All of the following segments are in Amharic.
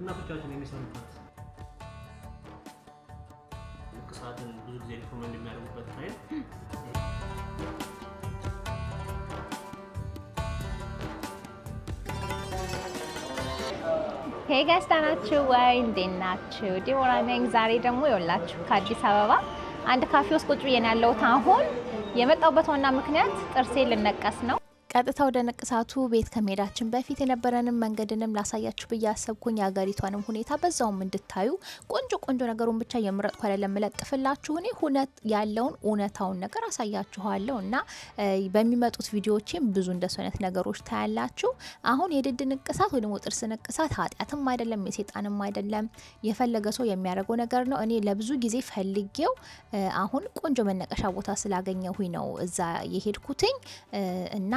እናቶቻችን የሚሰሩበት ንቅሳትን ብዙ ጊዜ ሪኮመንድ የሚያደርጉበት ታይም ሄይ ጋይስ ናችሁ ወይ እንዴት ናችሁ? ዲቦራ ነኝ። ዛሬ ደግሞ ይኸውላችሁ ከአዲስ አበባ አንድ ካፌ ውስጥ ቁጭ ብዬ ነው ያለሁት። አሁን የመጣሁበት ዋና ምክንያት ጥርሴ ልነቀስ ነው። ቀጥታ ወደ ንቅሳቱ ቤት ከመሄዳችን በፊት የነበረንን መንገድንም ላሳያችሁ ብዬ አሰብኩኝ። የሀገሪቷንም ሁኔታ በዛውም እንድታዩ ቆንጆ ነገሩን ብቻ የምረጥኩ አይደለም ለጥፍላችሁ እኔ ሁነት ያለውን እውነታውን ነገር አሳያችኋለሁ እና በሚመጡት ቪዲዮዎችም ብዙ እንደሱ አይነት ነገሮች ታያላችሁ። አሁን የድድ ንቅሳት ወይ ደግሞ ጥርስ ንቅሳት ኃጢአትም አይደለም የሰይጣንም አይደለም፣ የፈለገ ሰው የሚያደርገው ነገር ነው። እኔ ለብዙ ጊዜ ፈልጌው አሁን ቆንጆ መነቀሻ ቦታ ስላገኘሁኝ ነው እዛ የሄድኩትኝ እና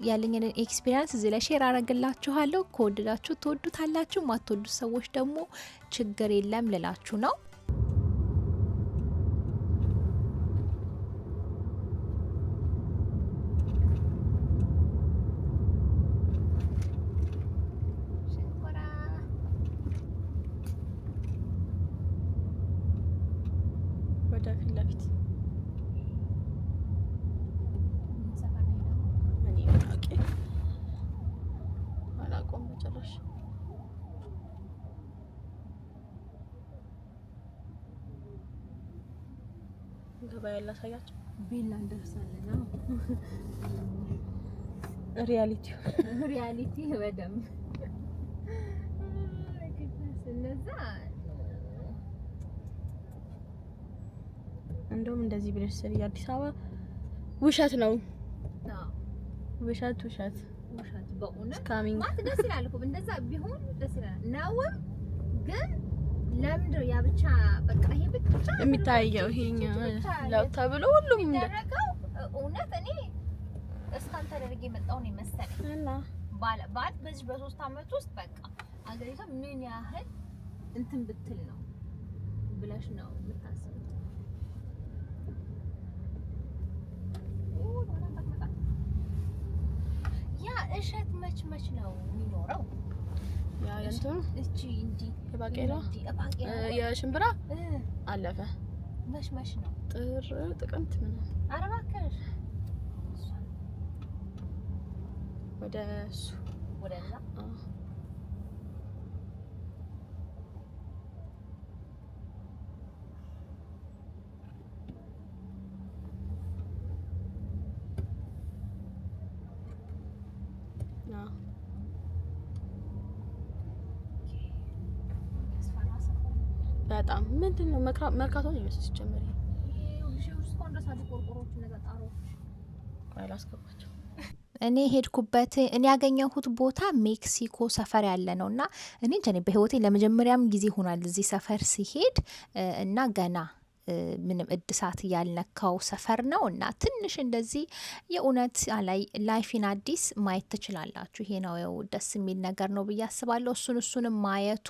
ያለኝን ኤክስፒሪየንስ እዚህ ላይ ሼር አረግላችኋለሁ። ከወደዳችሁ ትወዱታላችሁ፣ ማትወዱት ሰዎች ደግሞ ችግር የለም ልላችሁ ነው። ገበያ ላሳያችሁ። ቤላ እንደርሳለን ነው ሪያሊቲ በደም ስለዛ እንደውም እንደዚህ ብለሽ ስሪ። አዲስ አበባ ውሸት ነው። ውሸት በእውነት ካሚንግ ማለት ደስ ይላል እኮ እንደዛ ቢሆን ደስ ይላል ነው። ግን ለምንድነው ያ ብቻ በቃ ይሄ ብቻ የሚታየው ይሄኛው ለው ተብሎ ሁሉም እንደረጋው? እውነት እኔ እስካን ተደርጌ መጣው ነው መሰለኝ እና ባል በዚህ በ3 አመት ውስጥ በቃ አገሪቷ ምን ያህል እንትን ብትል ነው ብለሽ ነው የምታስቡት? ያ እሸት መች ነው የሚኖረው? ያ እንትን እቺ እንዲ የባቄላ የሽምብራ አለፈ። መች ነው ጥር ጥቅምት ምን አረባከሽ ወደዛ በጣም ምንድነው መርካቶ ነው የሚመስል ሲጀመር እኔ ሄድኩበት እኔ ያገኘሁት ቦታ ሜክሲኮ ሰፈር ያለ ነውና እኔ በህይወቴ ለመጀመሪያም ጊዜ ሆኗል እዚህ ሰፈር ሲሄድ እና ገና ምንም እድሳት ያልነካው ሰፈር ነው እና ትንሽ እንደዚህ የእውነት ላይፊን አዲስ ማየት ትችላላችሁ። ይሄ ነው ደስ የሚል ነገር ነው ብዬ አስባለሁ። እሱንም ማየቱ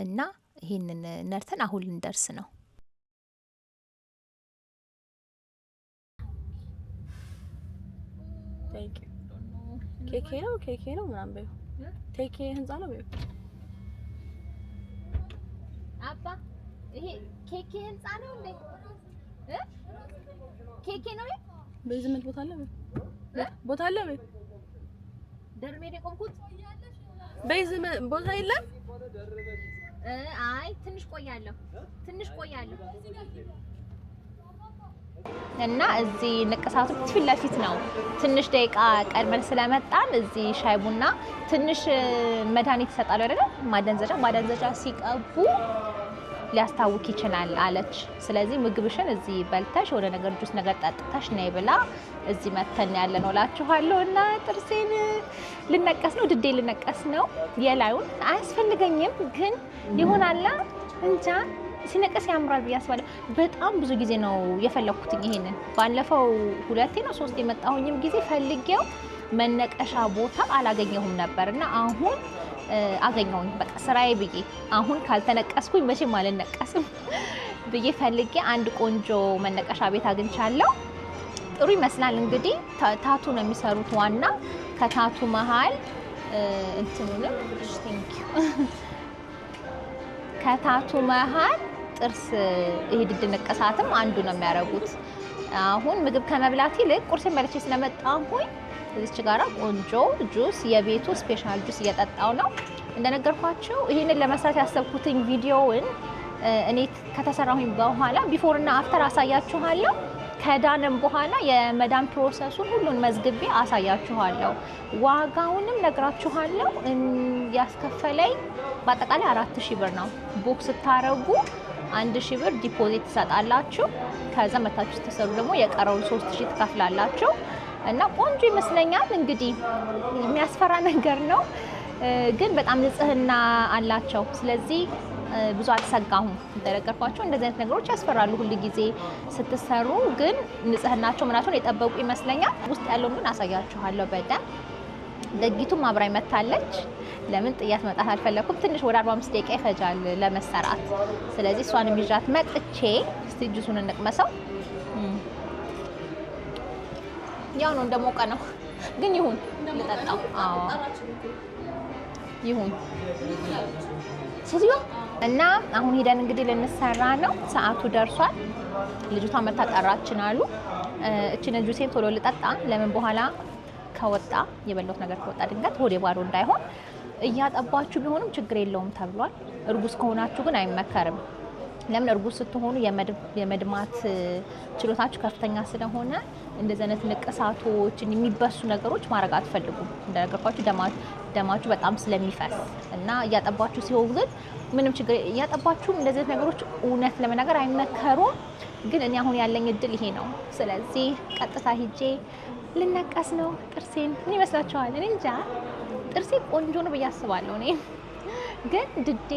እና ይሄንን ነርተን አሁን ልንደርስ ነው። ኬኬ ነው ምናምን በይው ቴኬ ህንጻ ነው በይው አባ ይሄ ኬኬ ህንጻ ነው እንዴ? ኬኬ ነው በዝመት ቦታ አለ በይ ደርሜ ቆምኩት በዝመት ቦታ የለም። አይ ትንሽ ቆያለሁ እና እዚህ ንቅሳቱ ፊት ለፊት ነው። ትንሽ ደቂቃ ቀድመን ስለመጣን እዚህ ሻይ ቡና ትንሽ መድኃኒት ይሰጣሉ አይደል? ማደንዘጃ ሲቀቡ ሊያስታውክ ይችላል አለች። ስለዚህ ምግብሽን እዚህ በልተሽ ወደ ነገር ጁስ ነገር ጠጥተሽ ነይ ብላ እዚህ መተን ያለ ነው እላችኋለሁ። እና ጥርሴን ልነቀስ ነው፣ ድዴ ልነቀስ ነው። የላዩን አያስፈልገኝም ግን ይሆናላ እንጃ ሲነቀስ ያምራል ብዬ አስባለሁ። በጣም ብዙ ጊዜ ነው የፈለኩት ይሄንን። ባለፈው 2 ነው 3 የመጣሁኝም ጊዜ ፈልጌው መነቀሻ ቦታ አላገኘሁም ነበርና አሁን አገኘሁኝ። በቃ ስራዬ ብዬ አሁን ካልተነቀስኩኝ መቼም አልነቀስም ብዬ ፈልጌ አንድ ቆንጆ መነቀሻ ቤት አግኝቻለሁ። ጥሩ ይመስላል። እንግዲህ ታቱ ነው የሚሰሩት ዋና ከታቱ መሃል እንትኑንም ከታቱ መሃል ጥርስ ይሄ ድድ ንቅሳትም አንዱ ነው የሚያደርጉት። አሁን ምግብ ከመብላት ይልቅ ቁርሴን በልቼ ስለመጣሁኝ እዚች ጋራ ቆንጆ ጁስ የቤቱ ስፔሻል ጁስ እየጠጣው ነው። እንደነገርኳችሁ ይሄንን ለመስራት ያሰብኩትኝ ቪዲዮውን እኔ ከተሰራሁኝ በኋላ ቢፎር እና አፍተር አሳያችኋለሁ። ከዳንም በኋላ የመዳን ፕሮሰሱን ሁሉን መዝግቤ አሳያችኋለሁ። ዋጋውንም ነግራችኋለሁ። ያስከፈለኝ በአጠቃላይ 4000 ብር ነው። ቡክ ስታረጉ 1000 ብር ዲፖዚት ትሰጣላችሁ። ከዛ መታችሁ ስትሰሩ ደግሞ የቀረውን 3000 ትከፍላላችሁ እና ቆንጆ ይመስለኛል። እንግዲህ የሚያስፈራ ነገር ነው ግን በጣም ንጽህና አላቸው። ስለዚህ ብዙ አልሰጋሁም። እንደነገርኳችሁ እንደዚህ አይነት ነገሮች ያስፈራሉ ሁሉ ጊዜ ስትሰሩ፣ ግን ንጽህናቸው ምናቸውን የጠበቁ ይመስለኛል። ውስጥ ያለውን ግን አሳያችኋለሁ በደንብ። ደጊቱም አብራኝ መታለች። ለምን ጥያት መጣት አልፈለኩም። ትንሽ ወደ 45 ደቂቃ ይፈጃል ለመሰራት። ስለዚህ እሷንም ይዣት መጥቼ እስቲ ጁሱን እንቅመሰው። ያው ነው እንደሞቀ ነው ግን ይሁን ልጠጣው። አዎ ይሁን እና አሁን ሄደን እንግዲህ ልንሰራ ነው። ሰዓቱ ደርሷል። ልጅቷ መታጠራችን አሉ። እቺን ጁሴን ቶሎ ልጠጣ። ለምን በኋላ ከወጣ የበላሁት ነገር ከወጣ ድንገት ሆዴ ባዶ እንዳይሆን። እያጠባችሁ ቢሆንም ችግር የለውም ተብሏል። እርጉዝ ከሆናችሁ ግን አይመከርም። ለምን እርጉዝ ስትሆኑ የመድማት ችሎታችሁ ከፍተኛ ስለሆነ እንደዚህ አይነት ንቅሳቶች የሚበሱ ነገሮች ማድረግ አትፈልጉም። እንደነገርኳችሁ ደማችሁ በጣም ስለሚፈስ እና እያጠባችሁ ሲሆን ግን ምንም ችግር እያጠባችሁም እንደዚህ አይነት ነገሮች እውነት ለመናገር አይመከሩም። ግን እኔ አሁን ያለኝ እድል ይሄ ነው። ስለዚህ ቀጥታ ሂጄ ልነቀስ ነው ጥርሴን። ምን ይመስላችኋል? እኔ እንጃ ጥርሴ ቆንጆ ነው ብዬ አስባለሁ። እኔ ግን ድዴ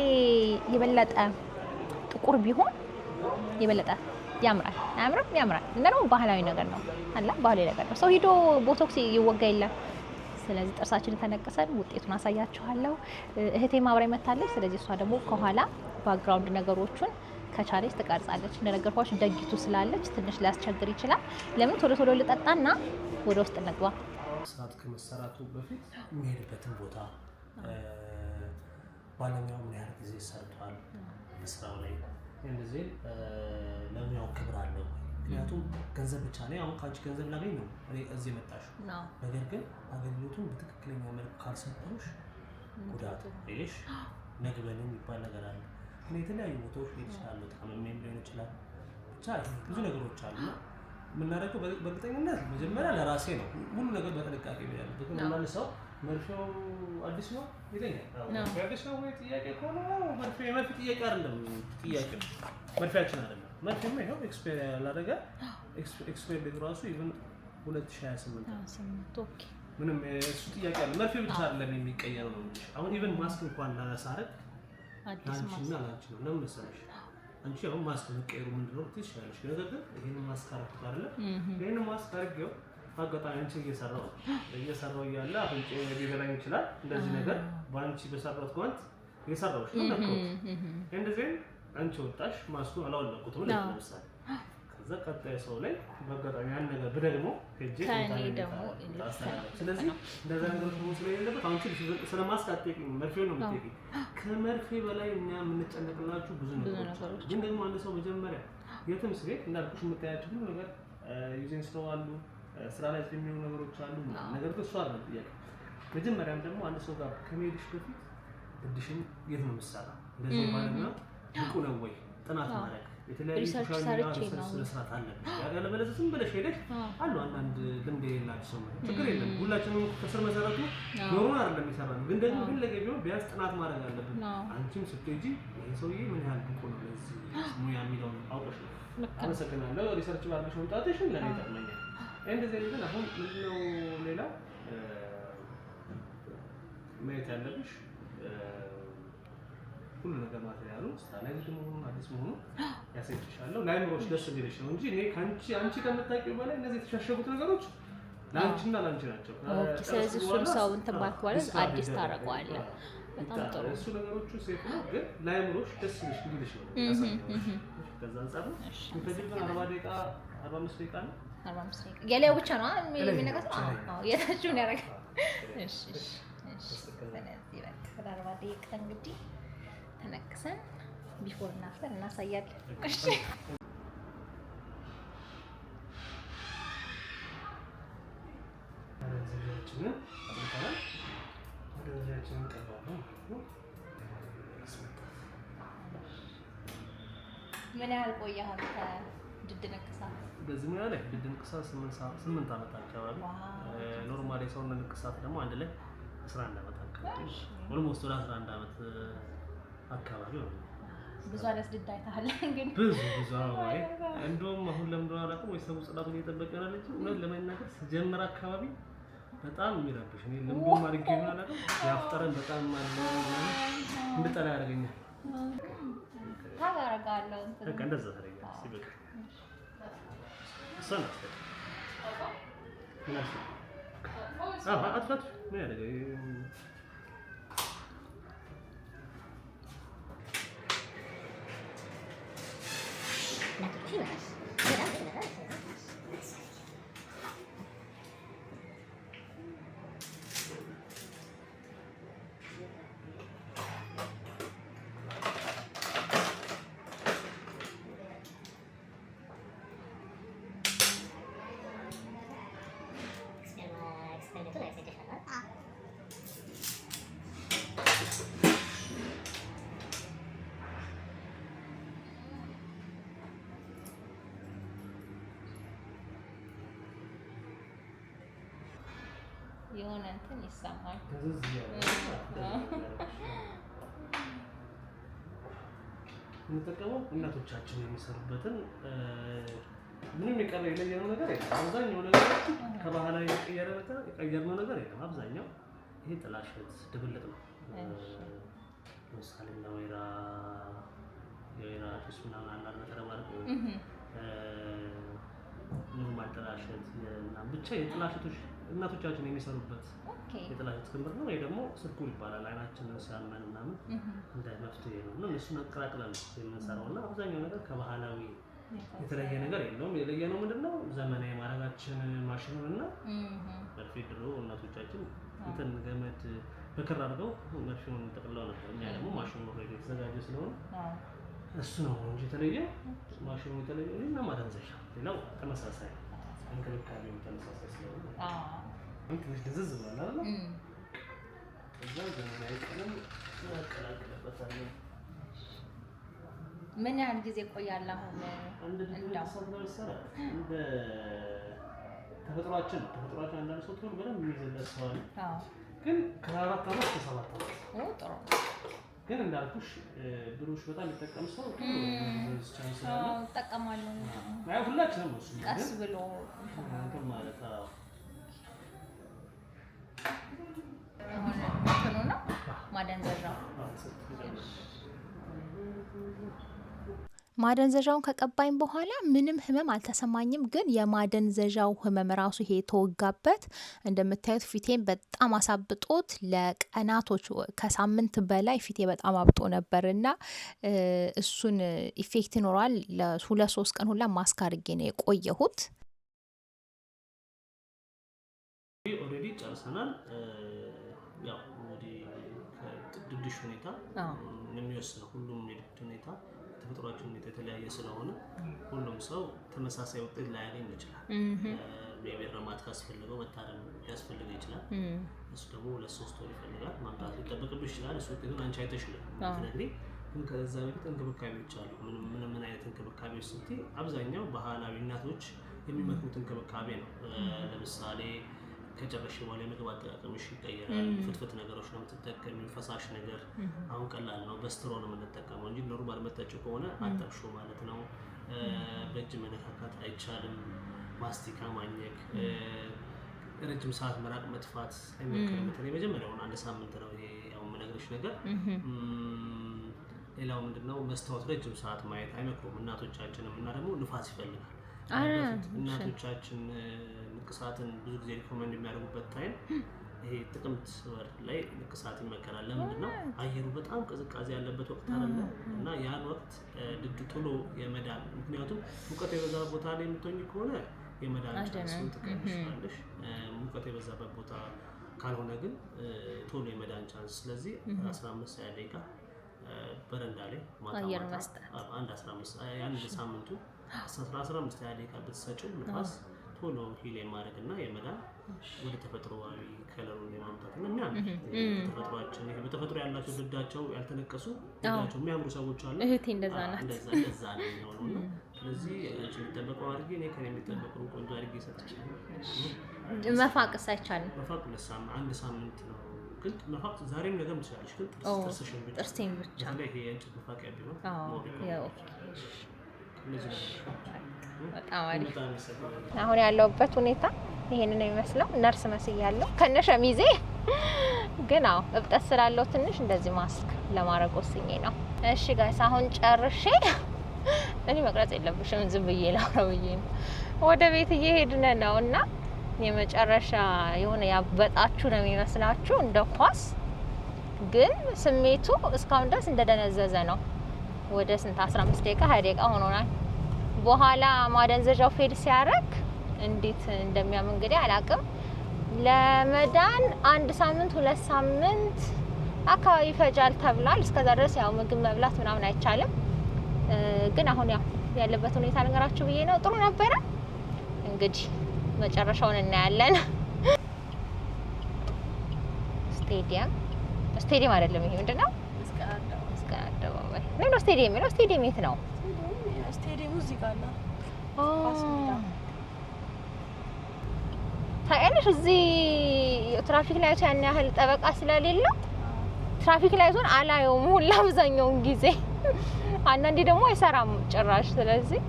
የበለጠ ጥቁር ቢሆን የበለጠ ያምራል። አያምርም? ያምራል። እና ደግሞ ባህላዊ ነገር ነው አላ ባህላዊ ነገር ነው። ሰው ሂዶ ቦቶክስ ይወጋ የለም። ስለዚህ ጥርሳችንን ተነቅሰን ውጤቱን አሳያችኋለሁ። እህቴ ማብራይ መታለች። ስለዚህ እሷ ደግሞ ከኋላ ባክግራውንድ ነገሮቹን ከቻለች ትቀርጻለች። እንደነገርኳችሁ ደጊቱ ስላለች ትንሽ ሊያስቸግር ይችላል። ለምን ቶሎ ቶሎ ልጠጣና ወደ ውስጥ እንግባ። ሰዓት ከመሰራቱ በፊት የሚሄድበትን ቦታ ባለሙያው ምን ያህል ጊዜ ሰርቷል ስራው ላይ እንደዚህ ለሙያው ክብር አለው። ምክንያቱም ገንዘብ ብቻ ነው አሁን ካንቺ ገንዘብ ላገኝ ነው እኔ እዚህ መጣሽ። ነገር ግን አገልግሎቱን በትክክለኛ መልኩ ካልሰጠሁሽ ጉዳት እሺ ነግበን የሚባል ነገር አለ። እኔ የተለያዩ ቦታዎች ላይ ይችላል ታመሜም ሊሆን ይችላል። ብቻ ብዙ ነገሮች አሉና የምናደርገው በእርግጠኝነት መጀመሪያ ለራሴ ነው ሁሉ ነገር በጥንቃቄ ያለው። ግን አንዳንድ ሰው መርፌው አዲስ ነው ይለኛል። አዲስ ነው ወይ ጥያቄ ከሆነ መርፌ ጥያቄ አይደለም። ጥያቄ መርፌያችን አይደለም። መርፌው ይሄው ኤክስፓየር ያላደረገ ኤክስፓየር ዴት ራሱ ኢቭን 2028 ኦኬ ምንም እሱ ጥያቄ አለ። መርፌ ብቻ አይደለም የሚቀየረው ነው እንጂ አሁን ኢቭን ማስክ እንኳን ላሳረግ አዲስ ማስክ ነው ለምን መሰለሽ አንቺ አሁን ማስክ መቀየሩ ምንድነው ትችላለሽ። ነገር ግን ይሄን ማስክ አረኩት አይደለ? ይሄን ማስክ አርገው አጋጣሚ አንቺ እየሰራው እያለ አፍንጫ ሊበላኝ ይችላል። እንደዚህ ነገር በአንቺ በሰራሁት ጓንት እየሰራሁሽ ነው ነበር። እንደዚህ አንቺ ወጣሽ ማስኩን አላወለቁትም ለምሳሌ። ከዛ ቀጣይ ሰው ላይ በአጋጣሚ ያን ነገር ብደግሞ ሄጄ ደግሞ ስለዚህ እንደዛ ነገር ነው ስለሌለበት አንቺ ስለማስክ አትጠቂም፣ መርፌው ነው የምትጠቂው። ከመርፌ በላይ እኛ የምንጨነቅላችሁ ብዙ ነገሮች አሉ። ግን ደግሞ አንድ ሰው መጀመሪያ የትም ሲሄድ እንዳልኩሽ የምታያቸው ሁሉ ነገር ዩዜን ስለዋሉ ስራ ላይ የሚሆኑ ነገሮች አሉ። ነገር ግን እሷ አይደለም ጥያቄ። መጀመሪያም ደግሞ አንድ ሰው ጋር ከመሄድሽ በፊት ድድሽን የት ነው የምትሰራው እንደዚህ ባልና ብቁ ነው ወይ ጥናት ማድረግ የተለያዩ ሶሻል ሚዲያ ስራት አለብሽ። ያለበለዚያ ዝም ብለሽ ሄደሽ አሉ አንዳንድ ልምድ የሌላቸው ሰው ችግር የለም። ሁላችንም ከስር መሰረቱ ኖሮን አይደለም የሚሰራው። ግን ደግሞ ሁሌ ቢሆን ቢያንስ ጥናት ማድረግ አለብን። አንቺም ስትሄጂ ይሄ ሰውዬ ምን ያህል ብቁ ነው ለዚህ ሙያ የሚለውን አውቀሽ ነው። አመሰግናለሁ። ሪሰርች ባድርገሽ መምጣትሽን ለኔ ይጠቅመኛል። እንደዚህ ግን አሁን ምንድነው ሌላ ማየት ያለብሽ ሁሉ ነገር ማቴሪያሉ ስታይል መሆኑን አዲስ መሆኑን ያሳይሻለሁ። ላይምሮሽ ደስ ቢልሽ ነው እንጂ እኔ አንቺ ከምታውቂው በላይ እነዚህ የተሻሸጉት ነገሮች ላንቺና ላንቺ ናቸው። ኦኬ። ስለዚህ እሱን ሰው እንትን ባልክ ማለት አዲስ ታረቀዋለህ። በጣም ጥሩ። እሱ ነገሮቹ ሴፍ ነው፣ ግን ላይምሮሽ ደስ ቢልሽ ነው ያሳይሽ። ከዛ አንፃር ነው እንግዲህ 40 ደቂቃ 45 ደቂቃ ነው 45 ደቂቃ የሌው ብቻ ነው የሚነገረው። አዎ የታችሁን ያረጋል። እሺ እሺ። ስለዚህ በቃ 40 ደቂቃ እንግዲህ ተነክሰን ቢፎር እና አፍተር እናሳያለን። እሺ ምን ያህል ቆየህ አንተ ድድ ንቅሳት? በዚህ ሙያ ላይ ድድ ንቅሳት 8 ዓመት አካባቢ፣ ኖርማሊ ሰውነት ንቅሳት ደግሞ አንድ ላይ 11 ዓመት አካባቢ፣ ኦልሞስት ወደ 11 ዓመት አካባቢ ነው። ብዙ አይነት ድድ አይተሃል ግን? ብዙ አይ እንደውም አሁን ለምዶ አላውቅም ወይ ሰው ጽዳቱን እየጠበቀ ነው እንጂ እውነት ለመናገር ሲጀምር አካባቢ በጣም የሚረብሽ ነው። ለምዶ ማድረግ ይሆናል አይደል? ያፍጠረን በጣም ማለት እንድጠላ ያደርገኛል። ታጋራጋለው እንትን በቃ እንደዛ ታደርጋለህ። ሲበቃ ሰና ምናስ አጥፋት ምን ያደርጋል? የሆነ እንትን ይሰማል። የምንጠቀመው እናቶቻችን የሚሰሩበትን ምንም የለየነው ነገር የለም። አብዛኛው ነገር ከባህላዊ የቀየርነው ነገር የለም። አብዛኛው ይሄ ጥላሸት ድብልቅ ነው። ለምሳሌ የወይራ ጭስ ምናምን አንዳንድ ነገር ማለት ነው። ኖርማል ጥላሸት ብቻ የጥላሸቶች እናቶቻችን የሚሰሩበት የጥላሸት ክምር ነው። ወይ ደግሞ ስርኩል ይባላል። አይናችንን ሲያመን ምናምን እንደ መፍትሄ ነው እና እሱን አቀላቅለን የምንሰራው እና አብዛኛው ነገር ከባህላዊ የተለየ ነገር የለውም። የለየነው ምንድነው ዘመናዊ ማድረጋችን ማሽኑን እና መርፌ። ድሮ እናቶቻችን እንትን ገመድ በክር አድርገው መርፌውን ጠቅልለው ነበር። እኛ ደግሞ ማሽኑ ኦልሬዲ የተዘጋጀ ስለሆነ እሱ ነው እንጂ የተለየ ማሽኑ የተለየ እና ማደንዘዣ ሌላው ተመሳሳይ እንክብካቤው ተመሳሳይ ስለሆነ ትንሽ ድዝዝ ብሏል አይደል? እዛ ዘመናዊ ቀለም እናቀላቅልበታለን። ምን ያህል ጊዜ ቆያል? አሁን አንድ እንደ ተፈጥሯችን አንዳንድ ሰው ቶሎ በደንብ የሚይዝለት ሰው አለ። ግን ከ4 ዓመት እስከ 7 ዓመት ጥሩ። ግን እንዳልኩሽ ብሩሽ በጣም የሚጠቀም ሰው ቻንስ አለ። ተጠቀማለሁ። አይ ሁላችንም ነው እሱ ቀስ ብሎ እንትን ማለት አሁን እንትኑ ነው ማደንዘዣው። ማደንዘዣውን ከቀባኝ በኋላ ምንም ህመም አልተሰማኝም። ግን የማደንዘዣው ህመም ራሱ ይሄ የተወጋበት እንደምታዩት ፊቴን በጣም አሳብጦት ለቀናቶች ከሳምንት በላይ ፊቴ በጣም አብጦ ነበር እና እሱን ኢፌክት ይኖረዋል። ለ2-3 ቀን ሁላ ማስክ አድርጌ ነው የቆየሁት። ኦልሬዲ ጨርሰናል። ያው እንግዲህ ከድድሽ ሁኔታ የሚወስነው ሁሉም የድድ ሁኔታ ተፈጥሯችን ሁኔታ የተለያየ ስለሆነ ሁሉም ሰው ተመሳሳይ ውጤት ላያገኝ ይችላል። የቤረማት ካስፈልገው መታረም ሊያስፈልገው ይችላል። እሱ ደግሞ 2-3 ወር ይፈልጋል። ማምጣት ሊጠበቅብሽ ይችላል። እሱ ግን አንቺ አይተሽ ነው እንግዲህ። ግን ከዛ በፊት እንክብካቤዎች አሉ። ምን አይነት እንክብካቤዎች ስትይ አብዛኛው ባህላዊ እናቶች የሚመክሩት እንክብካቤ ነው። ለምሳሌ ከጨረሽ በኋላ የምግብ አጠቃቀምሽ ይቀየራል። ፍትፍት ነገሮች ነው የምትጠቀሚው። ፈሳሽ ነገር አሁን ቀላል ነው፣ በስትሮ ነው የምንጠቀመው እንጂ ኖርማል መጠጪው ከሆነ አጠብሾ ማለት ነው። በእጅ መነካካት አይቻልም። ማስቲካ ማኘክ፣ ረጅም ሰዓት መራቅ፣ መጥፋት አይመከርም። የመጀመሪያውን 1 ሳምንት ነው ይሄ ያው የምነግርሽ ነገር። ሌላው ምንድነው መስታወት ረጅም ሰዓት ማየት አይመክሩም እናቶቻችንም። እና ደግሞ ንፋስ ይፈልጋል። እናቶቻችን ንቅሳትን ብዙ ጊዜ ሪኮመንድ የሚያደርጉበት ታይም ይሄ ጥቅምት ወር ላይ ንቅሳት ይመከራል። ለምንድን ነው? አየሩ በጣም ቅዝቃዜ ያለበት ወቅት አይደለ? እና ያን ወቅት ድድ ቶሎ የመዳን ምክንያቱም ሙቀት የበዛ ቦታ ላይ የምትሆኝ ከሆነ የመዳን ቻንሱን ትቀንሻለሽ። ሙቀት የበዛበት ቦታ ካልሆነ ግን ቶሎ የመዳን ቻንስ። ስለዚህ 15-20 ደቂቃ በረንዳ ላይ አየር መስጠት አንድ 15 አንድ ሳምንቱ 15 ደቂቃ ብትሰጪው ንፋስ ቶሎ ሂል የማድረግና የመዳን ወደ ተፈጥሮአዊ ከለሩን የማምጣት እና ተፈጥሯችን ይሄ በተፈጥሮ ያላቸው ድዳቸው ያልተነቀሱ ድዳቸው የሚያምሩ ሰዎች አሉ። እህቴ እንደዛ ናት። እንደዛ ነው ነው። ስለዚህ አንቺ የሚጠበቀው አድርጌ እኔ ከኔ የሚጠበቀው ቆንጆ አድርጌ ሰጥቻለሁ። መፋቅስ አይቻልም። መፋቅ አንድ ሳምንት ነው። ግን መፋቅ ዛሬም ነገም ትችላለሽ። ግን ጥርሴን ብቻ ላይ ይሄ አንቺ መፋቂያ ቢሆን በጣም አሪፍ። አሁን ያለውበት ሁኔታ ይሄንን ነው የሚመስለው። ነርስ መስያለሁ ከነሸሚዜ ግን እብጠት ስላለው ትንሽ እንደዚህ ማስክ ለማድረግ ወስኜ ነው። እሺ ጋይስ አሁን ጨርሼ እኔ መቅረጽ የለብሽም ዝም ብዬ ላውራው ብዬ ነው። ወደ ቤት እየሄድን ነውና የመጨረሻ የሆነ ያበጣችሁ ነው የሚመስላችሁ እንደ ኳስ፣ ግን ስሜቱ እስካሁን ድረስ እንደደነዘዘ ነው። ወደ ስንት 15 ደቂቃ 20 ደቂቃ ሆኖናል። በኋላ ማደንዘዣው ፌድ ሲያደርግ እንዴት እንደሚያም እንግዲህ አላውቅም። ለመዳን 1 ሳምንት 2 ሳምንት አካባቢ ይፈጃል ተብሏል። እስከዛ ድረስ ያው ምግብ መብላት ምናምን አይቻልም። ግን አሁን ያው ያለበት ሁኔታ ልንገራችሁ ብዬ ነው። ጥሩ ነበረ። እንግዲህ መጨረሻውን እናያለን። ስቴዲየም አይደለም ይሄ ምንድነው? መስቀል አደባባይ ነው። ስቴዲየም የት ነው? ስቴዲየሙ እዚህ ጋር ነው። ታያለሽ፣ እዚህ ትራፊክ ላይቱ ያን ያህል ጠበቃ ስለሌለው ትራፊክ ላይቱን አላየውም ሁላ አብዛኛውን ጊዜ። አንዳንዴ ደግሞ አይሰራም ጭራሽ። ስለዚህ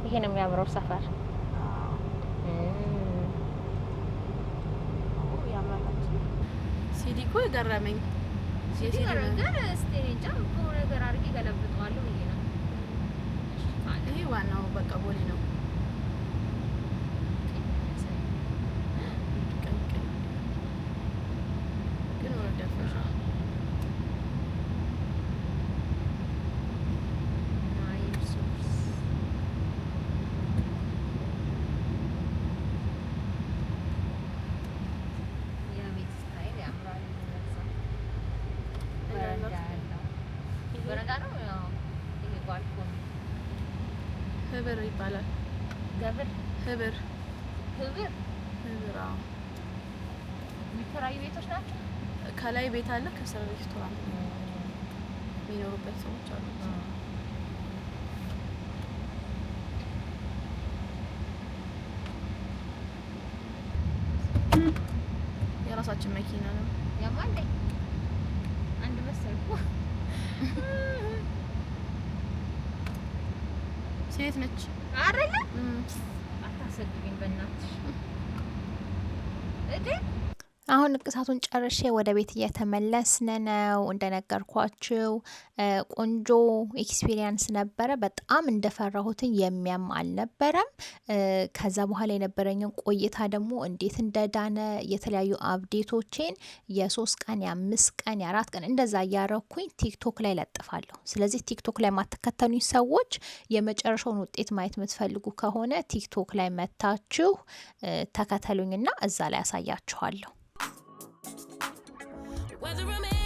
ይሄ ነው የሚያምረው ሰፈር። ሲዲኮ የገረመኝ ነገር አድርጌ ገለብጠዋለሁ ብዬ ነው። ይሄ ዋናው በቃ ቦሌ ነው። ግን ወደ ፈሻ ህብር ይባላል። ህብር የሚከራዩ ቤቶች ናቸው። ከላይ ቤት አለ፣ ከስር ሬስቶራንት የሚኖሩበት ሰዎች አሉ። የራሳችን መኪና ነው። ያማንዴ አንድ መሰልኩ ሴት ነች አይደለ? አታሰግኝ በእናትሽ እዴ። አሁን ንቅሳቱን ጨርሼ ወደ ቤት እየተመለስን ነው። እንደነገርኳችሁ ቆንጆ ኤክስፒሪየንስ ነበረ። በጣም እንደፈራሁትን የሚያም አልነበረም። ከዛ በኋላ የነበረኝን ቆይታ ደግሞ እንዴት እንደዳነ የተለያዩ አፕዴቶቼን የ3 ቀን የ5 ቀን የ4 ቀን እንደዛ እያረኩኝ ቲክቶክ ላይ ለጥፋለሁ። ስለዚህ ቲክቶክ ላይ ማተከተሉኝ ሰዎች የመጨረሻውን ውጤት ማየት የምትፈልጉ ከሆነ ቲክቶክ ላይ መታችሁ ተከተሉኝና እዛ ላይ ያሳያችኋለሁ። Whether I'm